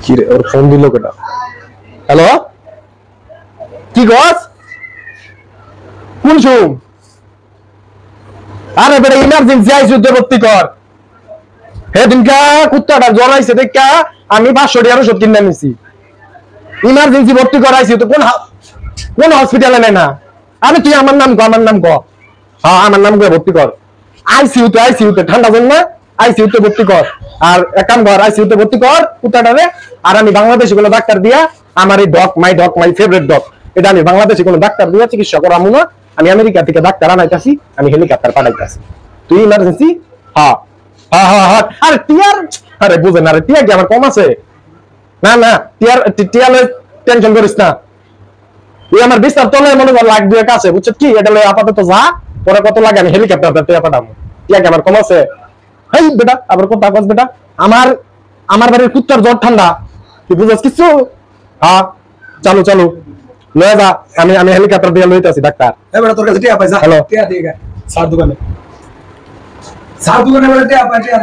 কি রে ওর ফোন দিল কেটা? হ্যালো, কি গস কোন শুম? আরে বেটা ইমার্জেন্সি আইসিইউতে ভর্তি কর। সেদিনকা কুত্তাটা জ্বর আইছে দেখা আমি 500 টাকার ওষুধ কিনে নিছি। ইমার্জেন্সি ভর্তি করাইছি তো কোন হসপিটালে নেয় না। আরে তুই আমার নাম ক, আমার নাম ক। হ্যাঁ আমার নাম করে ভর্তি কর। আইসিইউতে ঠান্ডা দিন না, আইসিইউতে ভর্তি কর। আর এক কাম কর, আইসিইউতে ভর্তি কর কুত্তাটারে। আর আমি বাংলাদেশি কোনো ডাক্তার দিয়া আমার এই মাই ফেভারিট ডগ, এটা আমি বাংলাদেশি কোনো ডাক্তার দিয়া চিকিৎসা করামু না। আমি আমেরিকা থেকে ডাক্তার আনাইতাছি, আমি হেলিকপ্টার পাঠাইতাছি। তুই ইমার্জেন্সি। হ্যাঁ হ্যাঁ হ্যাঁ হ্যাঁ। আরে টিয়ার, আরে বুঝেন, আরে টিয়া কি আমার কম আছে? না না, টিয়ার টেনশন করিস না। তুই আমার বিস্তার তলে মনে কর লাখ দুয়েক আছে, বুঝছো কি? এটা আপাতত যা, পরে কত লাগে আমি হেলিকপ্টার টিয়া পাঠাবো। টিয়া কি আমার কম আছে? হেই বেটা, আবার কথা কস বেটা। আমার বাড়ির কুত্তার জ্বর ঠান্ডা, তুই বুঝছ কিছু? হ্যাঁ চালু চালু লয়ে যা, আমি হেলিকপ্টার দিয়ে লইতেছি ডাক্তার। এবারে তোর কাছে টিয়া পাইছা? হ্যালো, টিয়া দিয়ে গে সার দোকানে, সার দোকানে বলে টিয়া পাই, টিয়া